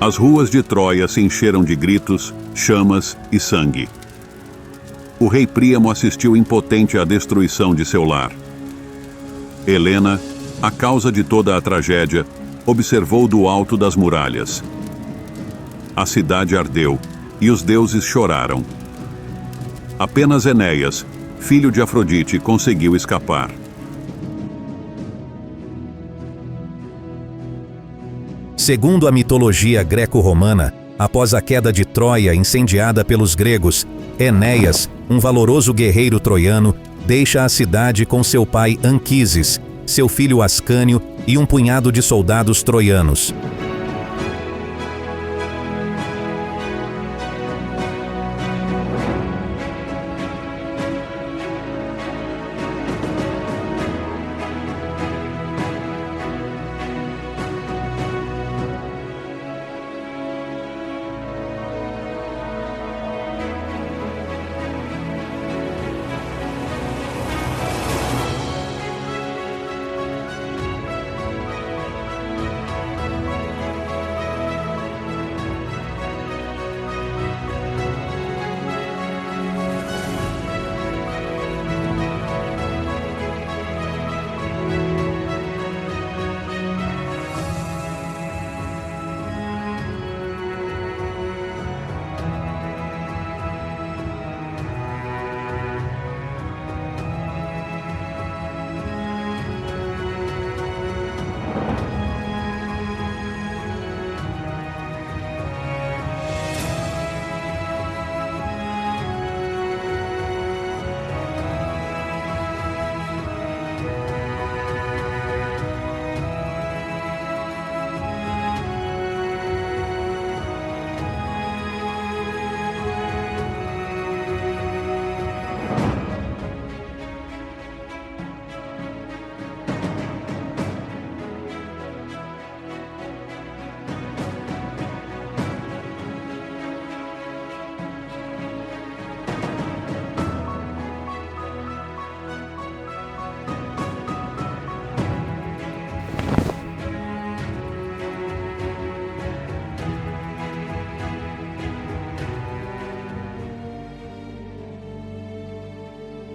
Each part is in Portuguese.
As ruas de Troia se encheram de gritos, chamas e sangue. O rei Príamo assistiu impotente à destruição de seu lar. Helena, a causa de toda a tragédia, observou do alto das muralhas. A cidade ardeu, e os deuses choraram. Apenas Enéas, filho de Afrodite, conseguiu escapar. Segundo a mitologia greco-romana, após a queda de Troia incendiada pelos gregos, Enéas, um valoroso guerreiro troiano, deixa a cidade com seu pai Anquises, seu filho Ascânio e um punhado de soldados troianos.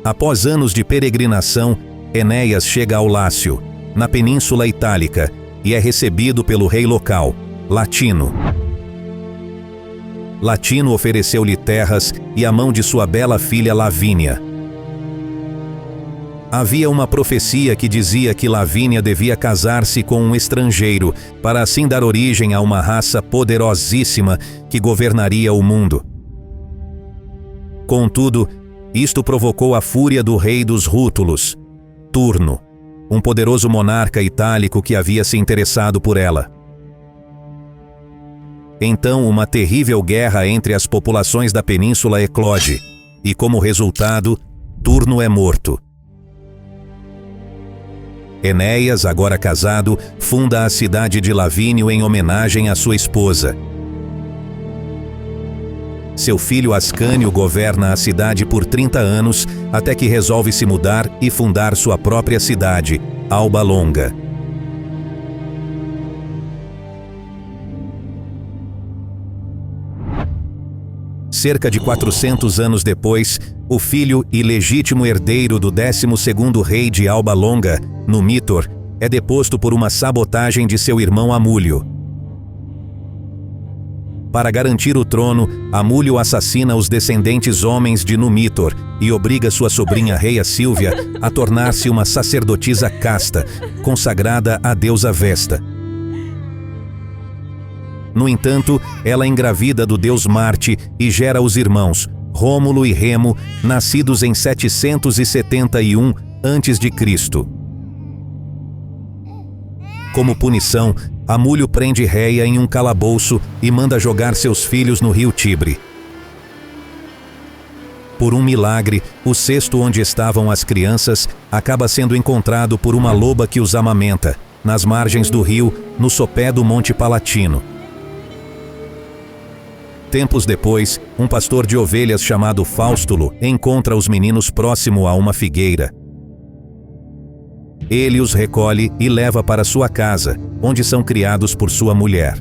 Após anos de peregrinação, Enéas chega ao Lácio, na Península Itálica, e é recebido pelo rei local, Latino. Latino ofereceu-lhe terras e a mão de sua bela filha Lavínia. Havia uma profecia que dizia que Lavínia devia casar-se com um estrangeiro, para assim dar origem a uma raça poderosíssima que governaria o mundo. Contudo, isto provocou a fúria do rei dos Rútulos, Turno, um poderoso monarca itálico que havia se interessado por ela. Então, uma terrível guerra entre as populações da península eclode, e como resultado, Turno é morto. Enéas, agora casado, funda a cidade de Lavínio em homenagem à sua esposa. Seu filho Ascânio governa a cidade por 30 anos, até que resolve se mudar e fundar sua própria cidade, Alba Longa. Cerca de 400 anos depois, o filho e legítimo herdeiro do 12º rei de Alba Longa, Numitor, é deposto por uma sabotagem de seu irmão Amúlio. Para garantir o trono, Amúlio assassina os descendentes homens de Numitor e obriga sua sobrinha Reia Sílvia a tornar-se uma sacerdotisa casta, consagrada à deusa Vesta. No entanto, ela engravida do deus Marte e gera os irmãos Rômulo e Remo, nascidos em 771 a.C. Como punição, Amúlio prende Reia em um calabouço e manda jogar seus filhos no rio Tibre. Por um milagre, o cesto onde estavam as crianças acaba sendo encontrado por uma loba que os amamenta, nas margens do rio, no sopé do Monte Palatino. Tempos depois, um pastor de ovelhas chamado Faustulo encontra os meninos próximo a uma figueira. Ele os recolhe e leva para sua casa, onde são criados por sua mulher.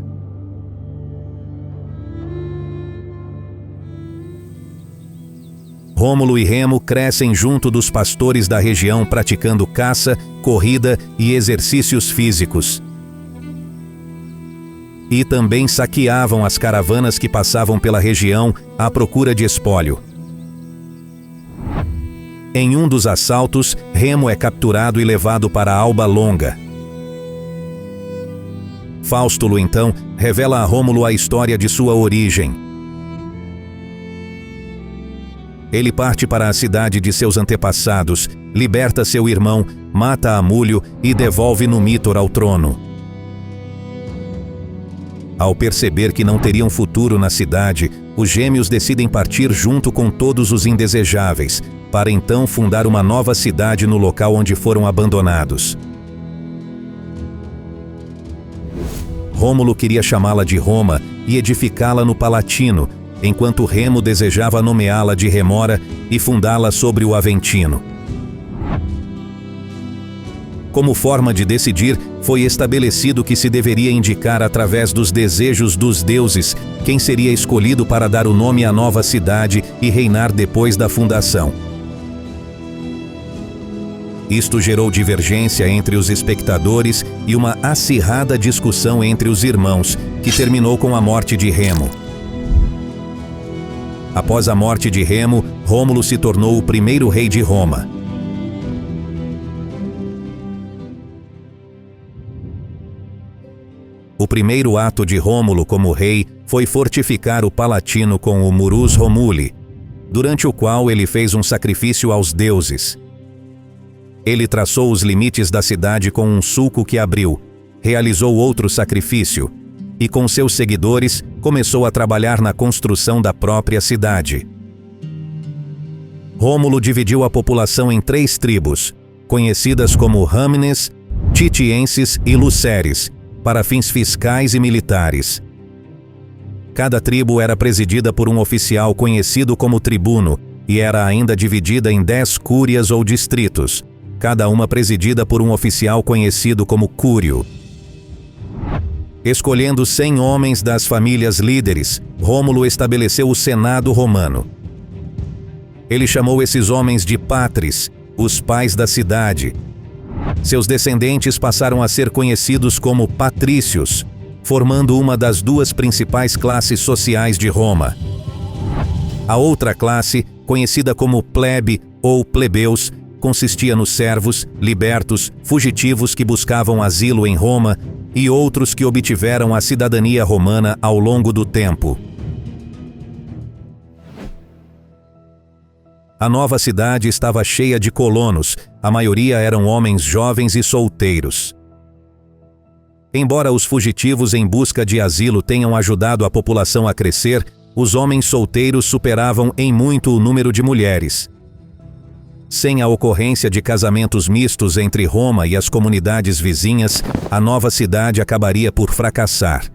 Rômulo e Remo crescem junto dos pastores da região praticando caça, corrida e exercícios físicos. E também saqueavam as caravanas que passavam pela região à procura de espólio. Em um dos assaltos, Remo é capturado e levado para Alba Longa. Faustulo, então, revela a Rômulo a história de sua origem. Ele parte para a cidade de seus antepassados, liberta seu irmão, mata Amúlio e devolve Numitor ao trono. Ao perceber que não teriam futuro na cidade, os gêmeos decidem partir junto com todos os indesejáveis, para então fundar uma nova cidade no local onde foram abandonados. Rômulo queria chamá-la de Roma e edificá-la no Palatino, enquanto Remo desejava nomeá-la de Remora e fundá-la sobre o Aventino. Como forma de decidir, foi estabelecido que se deveria indicar através dos desejos dos deuses quem seria escolhido para dar o nome à nova cidade e reinar depois da fundação. Isto gerou divergência entre os espectadores e uma acirrada discussão entre os irmãos, que terminou com a morte de Remo. Após a morte de Remo, Rômulo se tornou o primeiro rei de Roma. O primeiro ato de Rômulo como rei foi fortificar o Palatino com o Murus Romuli, durante o qual ele fez um sacrifício aos deuses. Ele traçou os limites da cidade com um sulco que abriu, realizou outro sacrifício e, com seus seguidores, começou a trabalhar na construção da própria cidade. Rômulo dividiu a população em 3 tribos, conhecidas como Râmines, Titienses e Luceres, para fins fiscais e militares. Cada tribo era presidida por um oficial conhecido como tribuno e era ainda dividida em 10 cúrias ou distritos, cada uma presidida por um oficial conhecido como cúrio. Escolhendo 100 homens das famílias líderes, Rômulo estabeleceu o Senado romano. Ele chamou esses homens de patres, os pais da cidade. Seus descendentes passaram a ser conhecidos como patrícios, formando uma das 2 principais classes sociais de Roma. A outra classe, conhecida como plebe ou plebeus, consistia nos servos, libertos, fugitivos que buscavam asilo em Roma e outros que obtiveram a cidadania romana ao longo do tempo. A nova cidade estava cheia de colonos, a maioria eram homens jovens e solteiros. Embora os fugitivos em busca de asilo tenham ajudado a população a crescer, os homens solteiros superavam em muito o número de mulheres. Sem a ocorrência de casamentos mistos entre Roma e as comunidades vizinhas, a nova cidade acabaria por fracassar.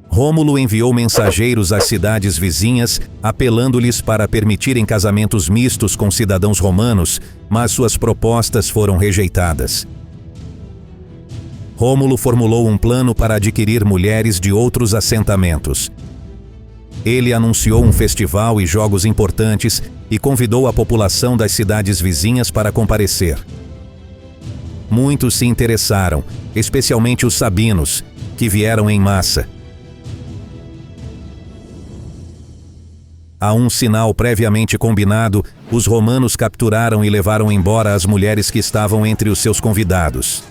Rômulo enviou mensageiros às cidades vizinhas, apelando-lhes para permitirem casamentos mistos com cidadãos romanos, mas suas propostas foram rejeitadas. Rômulo formulou um plano para adquirir mulheres de outros assentamentos. Ele anunciou um festival e jogos importantes e convidou a população das cidades vizinhas para comparecer. Muitos se interessaram, especialmente os sabinos, que vieram em massa. A um sinal previamente combinado, os romanos capturaram e levaram embora as mulheres que estavam entre os seus convidados.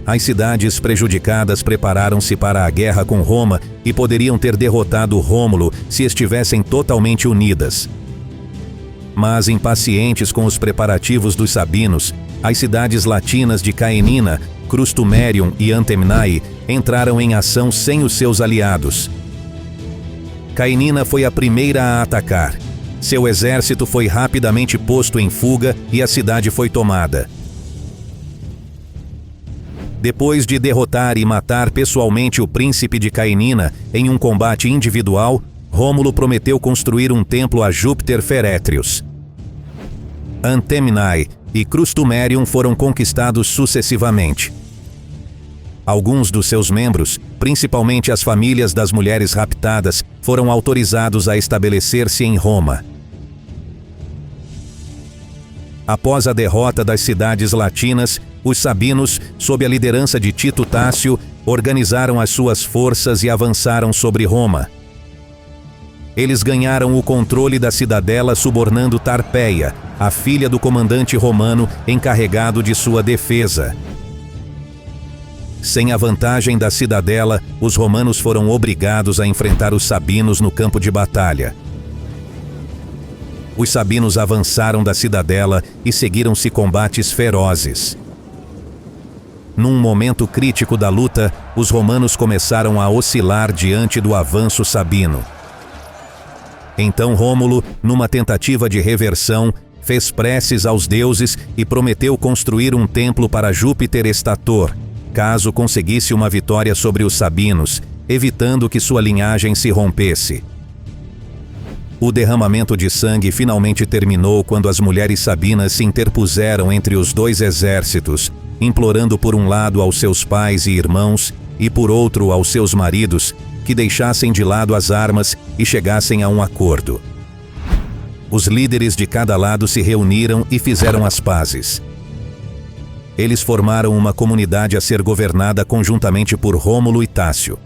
As cidades prejudicadas prepararam-se para a guerra com Roma e poderiam ter derrotado Rômulo se estivessem totalmente unidas. Mas, impacientes com os preparativos dos sabinos, as cidades latinas de Caenina, Crustumerium e Antemnae entraram em ação sem os seus aliados. Caenina foi a primeira a atacar. Seu exército foi rapidamente posto em fuga e a cidade foi tomada. Depois de derrotar e matar pessoalmente o príncipe de Caenina em um combate individual, Rômulo prometeu construir um templo a Júpiter Ferétrios. Antemnae e Crustumerium foram conquistados sucessivamente. Alguns dos seus membros, principalmente as famílias das mulheres raptadas, foram autorizados a estabelecer-se em Roma. Após a derrota das cidades latinas, os sabinos, sob a liderança de Tito Tácio, organizaram as suas forças e avançaram sobre Roma. Eles ganharam o controle da cidadela subornando Tarpeia, a filha do comandante romano encarregado de sua defesa. Sem a vantagem da cidadela, os romanos foram obrigados a enfrentar os sabinos no campo de batalha. Os sabinos avançaram da cidadela e seguiram-se combates ferozes. Num momento crítico da luta, os romanos começaram a oscilar diante do avanço sabino. Então Rômulo, numa tentativa de reversão, fez preces aos deuses e prometeu construir um templo para Júpiter Estator, caso conseguisse uma vitória sobre os sabinos, evitando que sua linhagem se rompesse. O derramamento de sangue finalmente terminou quando as mulheres sabinas se interpuseram entre os dois exércitos, implorando por um lado aos seus pais e irmãos e por outro aos seus maridos que deixassem de lado as armas e chegassem a um acordo. Os líderes de cada lado se reuniram e fizeram as pazes. Eles formaram uma comunidade a ser governada conjuntamente por Rômulo e Tácio.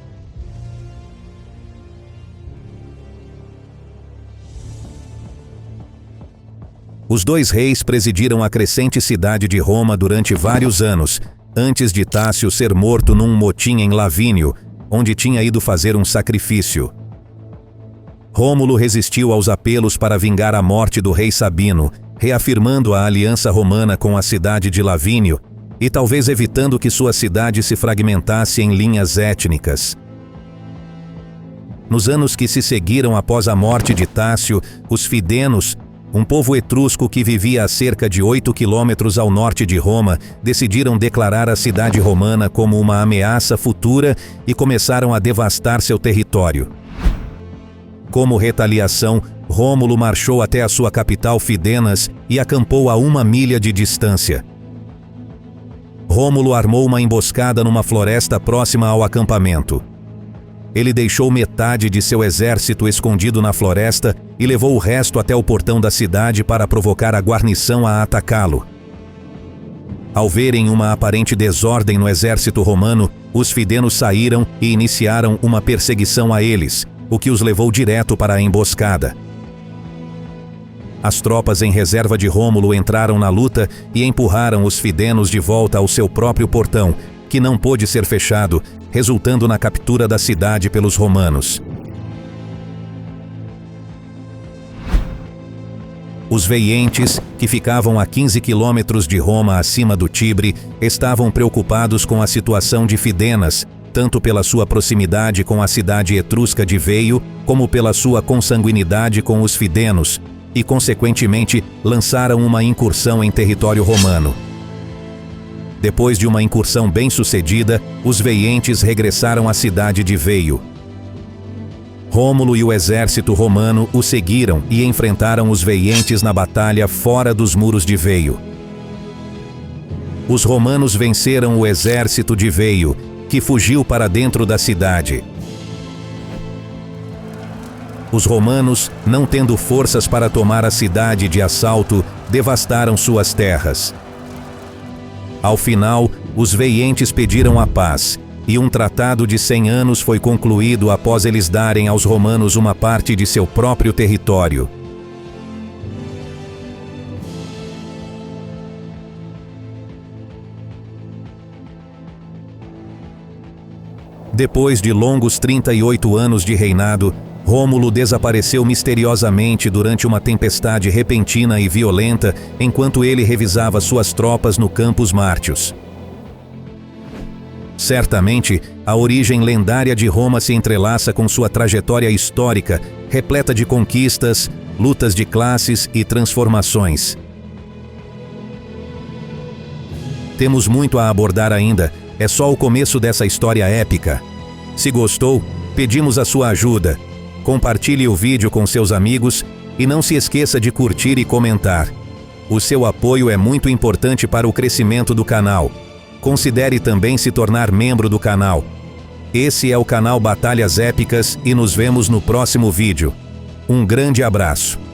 Os dois reis presidiram a crescente cidade de Roma durante vários anos, antes de Tácio ser morto num motim em Lavínio, onde tinha ido fazer um sacrifício. Rômulo resistiu aos apelos para vingar a morte do rei Sabino, reafirmando a aliança romana com a cidade de Lavínio e talvez evitando que sua cidade se fragmentasse em linhas étnicas. Nos anos que se seguiram após a morte de Tácio, os fidenos, um povo etrusco que vivia a cerca de 8 quilômetros ao norte de Roma, decidiram declarar a cidade romana como uma ameaça futura e começaram a devastar seu território. Como retaliação, Rômulo marchou até a sua capital Fidenas e acampou a 1 milha de distância. Rômulo armou uma emboscada numa floresta próxima ao acampamento. Ele deixou metade de seu exército escondido na floresta e levou o resto até o portão da cidade para provocar a guarnição a atacá-lo. Ao verem uma aparente desordem no exército romano, os fidenos saíram e iniciaram uma perseguição a eles, o que os levou direto para a emboscada. As tropas em reserva de Rômulo entraram na luta e empurraram os fidenos de volta ao seu próprio portão, que não pôde ser fechado, resultando na captura da cidade pelos romanos. Os veientes, que ficavam a 15 quilômetros de Roma acima do Tibre, estavam preocupados com a situação de Fidenas, tanto pela sua proximidade com a cidade etrusca de Veio, como pela sua consanguinidade com os fidenos, e consequentemente lançaram uma incursão em território romano. Depois de uma incursão bem-sucedida, os veientes regressaram à cidade de Veio. Rômulo e o exército romano o seguiram e enfrentaram os veientes na batalha fora dos muros de Veio. Os romanos venceram o exército de Veio, que fugiu para dentro da cidade. Os romanos, não tendo forças para tomar a cidade de assalto, devastaram suas terras. Ao final, os veientes pediram a paz, e um tratado de 100 anos foi concluído após eles darem aos romanos uma parte de seu próprio território. Depois de longos 38 anos de reinado, Rômulo desapareceu misteriosamente durante uma tempestade repentina e violenta enquanto ele revisava suas tropas no Campus Martius. Certamente, a origem lendária de Roma se entrelaça com sua trajetória histórica, repleta de conquistas, lutas de classes e transformações. Temos muito a abordar ainda, é só o começo dessa história épica. Se gostou, pedimos a sua ajuda. Compartilhe o vídeo com seus amigos e não se esqueça de curtir e comentar. O seu apoio é muito importante para o crescimento do canal. considere também se tornar membro do canal. Esse é o canal Batalhas Épicas e nos vemos no próximo vídeo. Um grande abraço.